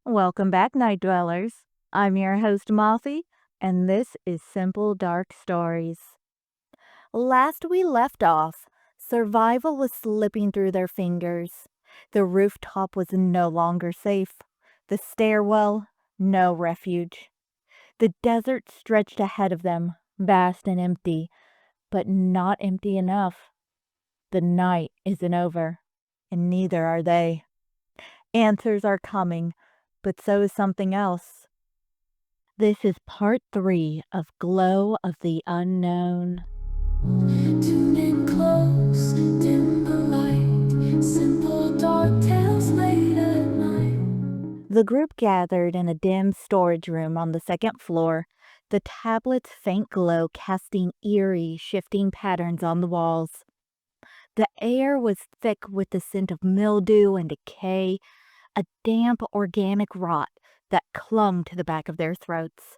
Welcome back, Night Dwellers. I'm your host, Mothy, and this is Simple Dark Stories. Last we left off, survival was slipping through their fingers. The rooftop was no longer safe. The stairwell, no refuge. The desert stretched ahead of them, vast and empty, but not empty enough. The night isn't over, and neither are they. Answers are coming, but so is something else. This is part 3 of Glow of the Unknown. Tune in close, dim the light, simple dark tales late at night. The group gathered in a dim storage room on the second floor, the tablet's faint glow casting eerie, shifting patterns on the walls. The air was thick with the scent of mildew and decay, a damp organic rot that clung to the back of their throats.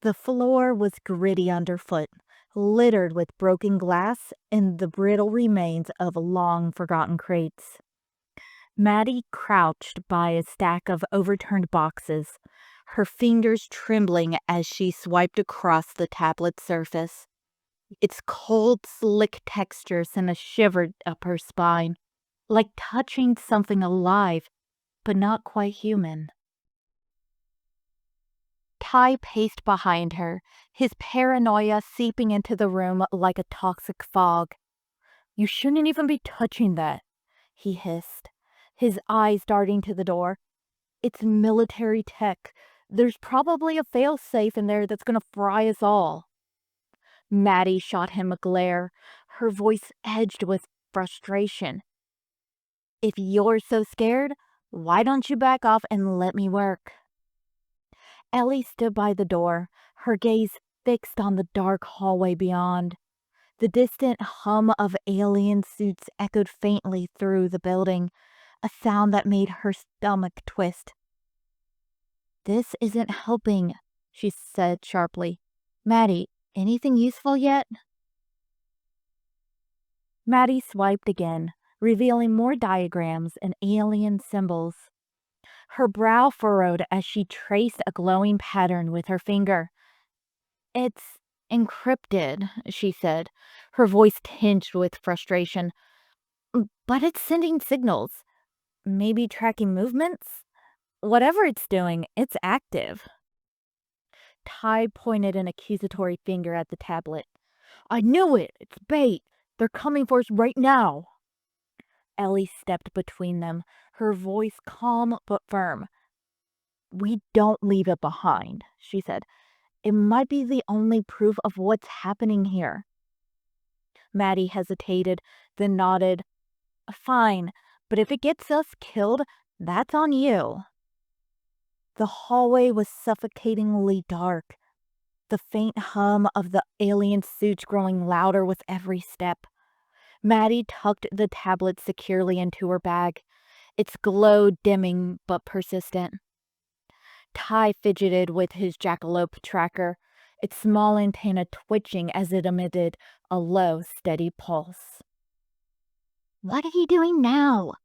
The floor was gritty underfoot, littered with broken glass and the brittle remains of long forgotten crates. Maddie crouched by a stack of overturned boxes, her fingers trembling as she swiped across the tablet's surface. Its cold, slick texture sent a shiver up her spine, like touching something alive, but not quite human. Ty paced behind her, his paranoia seeping into the room like a toxic fog. "You shouldn't even be touching that," he hissed, his eyes darting to the door. "It's military tech. There's probably a failsafe in there that's gonna fry us all." Maddie shot him a glare, her voice edged with frustration. "If you're so scared, why don't you back off and let me work?" Ellie stood by the door, her gaze fixed on the dark hallway beyond. The distant hum of alien suits echoed faintly through the building, a sound that made her stomach twist. "This isn't helping," she said sharply. "Maddie, anything useful yet?" Maddie swiped again, revealing more diagrams and alien symbols. Her brow furrowed as she traced a glowing pattern with her finger. "It's encrypted," she said, her voice tinged with frustration. "But it's sending signals. Maybe tracking movements? Whatever it's doing, it's active." Ty pointed an accusatory finger at the tablet. "I knew it! It's bait! They're coming for us right now!" Ellie stepped between them, her voice calm but firm. "We don't leave it behind," she said. "It might be the only proof of what's happening here." Maddie hesitated, then nodded. "Fine, but if it gets us killed, that's on you." The hallway was suffocatingly dark, the faint hum of the alien suits growing louder with every step. Maddie tucked the tablet securely into her bag, its glow dimming but persistent. Ty fidgeted with his jackalope tracker, its small antenna twitching as it emitted a low, steady pulse. "What are you doing now?"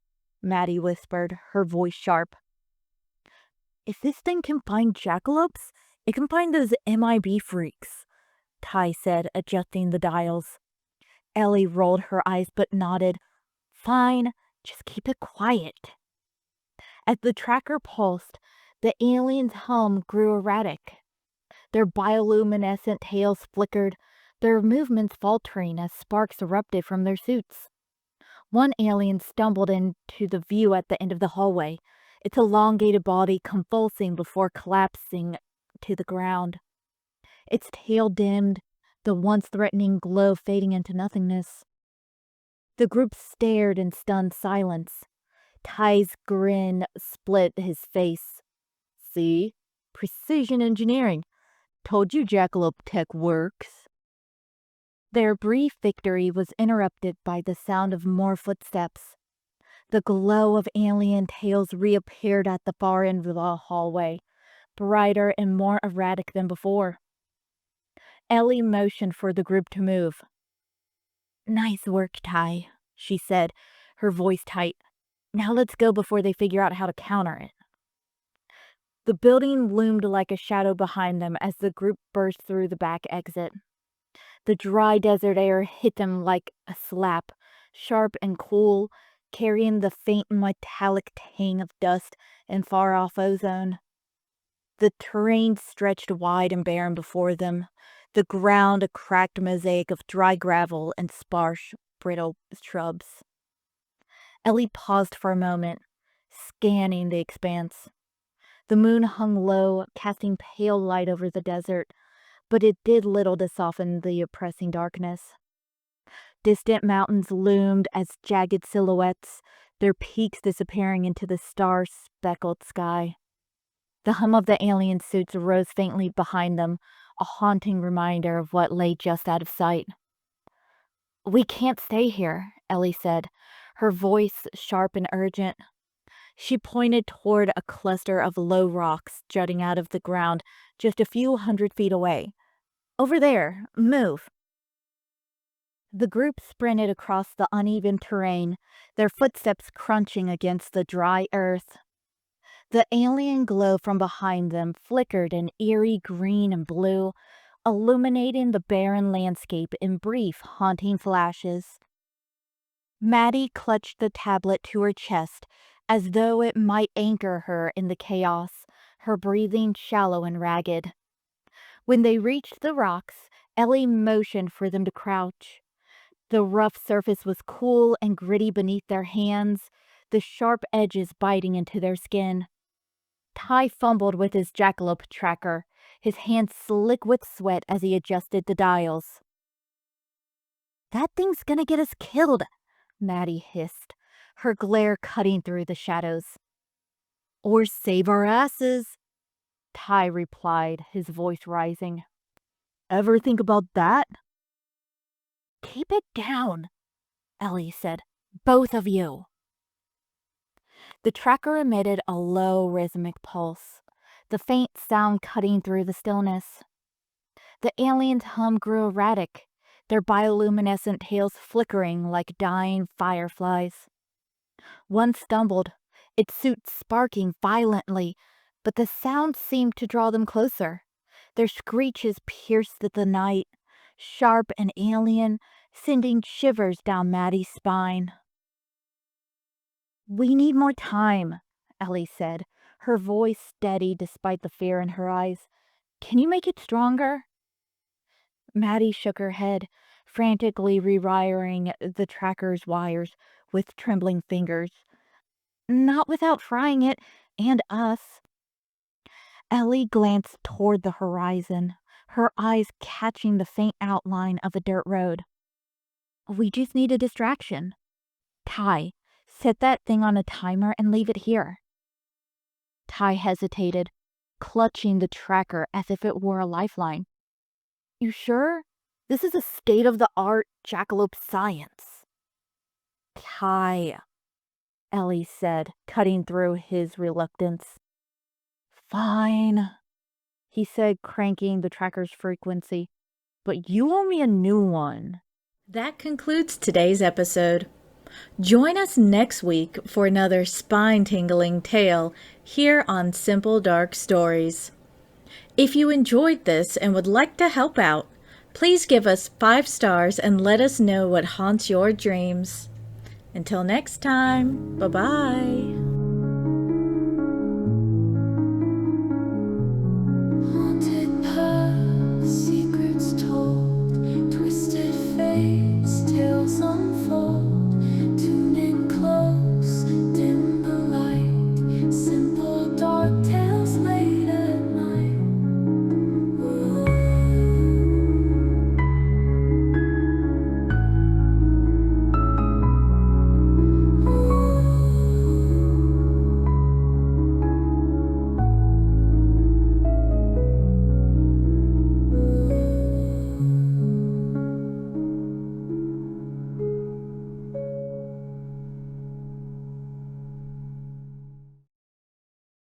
Maddie whispered, her voice sharp. "If this thing can find jackalopes, it can find those MIB freaks," Ty said, adjusting the dials. Ellie rolled her eyes but nodded. "Fine, just keep it quiet." As the tracker pulsed, the aliens' hum grew erratic. Their bioluminescent tails flickered, their movements faltering as sparks erupted from their suits. One alien stumbled into the view at the end of the hallway, its elongated body convulsing before collapsing to the ground. Its tail dimmed, the once threatening glow fading into nothingness. The group stared in stunned silence. Ty's grin split his face. "See? Precision engineering. Told you jackalope tech works." Their brief victory was interrupted by the sound of more footsteps. The glow of alien tails reappeared at the far end of the hallway, brighter and more erratic than before. Ellie motioned for the group to move. "Nice work, Ty," she said, her voice tight. "Now let's go before they figure out how to counter it." The building loomed like a shadow behind them as the group burst through the back exit. The dry desert air hit them like a slap, sharp and cool, carrying the faint metallic tang of dust and far-off ozone. The terrain stretched wide and barren before them, the ground a cracked mosaic of dry gravel and sparse, brittle shrubs. Ellie paused for a moment, scanning the expanse. The moon hung low, casting pale light over the desert, but it did little to soften the oppressing darkness. Distant mountains loomed as jagged silhouettes, their peaks disappearing into the star-speckled sky. The hum of the alien suits rose faintly behind them, a haunting reminder of what lay just out of sight. "We can't stay here," Ellie said, her voice sharp and urgent. She pointed toward a cluster of low rocks jutting out of the ground just a few hundred feet away. "Over there, move." The group sprinted across the uneven terrain, their footsteps crunching against the dry earth. The alien glow from behind them flickered in eerie green and blue, illuminating the barren landscape in brief, haunting flashes. Maddie clutched the tablet to her chest as though it might anchor her in the chaos, her breathing shallow and ragged. When they reached the rocks, Ellie motioned for them to crouch. The rough surface was cool and gritty beneath their hands, the sharp edges biting into their skin. Ty fumbled with his jackalope tracker, his hands slick with sweat as he adjusted the dials. "That thing's gonna get us killed," Maddie hissed, her glare cutting through the shadows. "Or save our asses," Ty replied, his voice rising. "Ever think about that?" "Keep it down," Ellie said. "Both of you." The tracker emitted a low, rhythmic pulse, the faint sound cutting through the stillness. The alien's hum grew erratic, their bioluminescent tails flickering like dying fireflies. One stumbled, its suit sparking violently, but the sound seemed to draw them closer. Their screeches pierced the night, sharp and alien, sending shivers down Maddie's spine. "We need more time," Ellie said, her voice steady despite the fear in her eyes. "Can you make it stronger?" Maddie shook her head, frantically rewiring the tracker's wires with trembling fingers. "Not without trying it, and us." Ellie glanced toward the horizon, her eyes catching the faint outline of a dirt road. "We just need a distraction. Ty, set that thing on a timer and leave it here." Ty hesitated, clutching the tracker as if it were a lifeline. "You sure? This is a state-of-the-art jackalope science." "Ty," Ellie said, cutting through his reluctance. "Fine," he said, cranking the tracker's frequency. "But you owe me a new one." That concludes today's episode. Join us next week for another spine-tingling tale here on Simple Dark Stories. If you enjoyed this and would like to help out, please give us 5 stars and let us know what haunts your dreams. Until next time, bye-bye.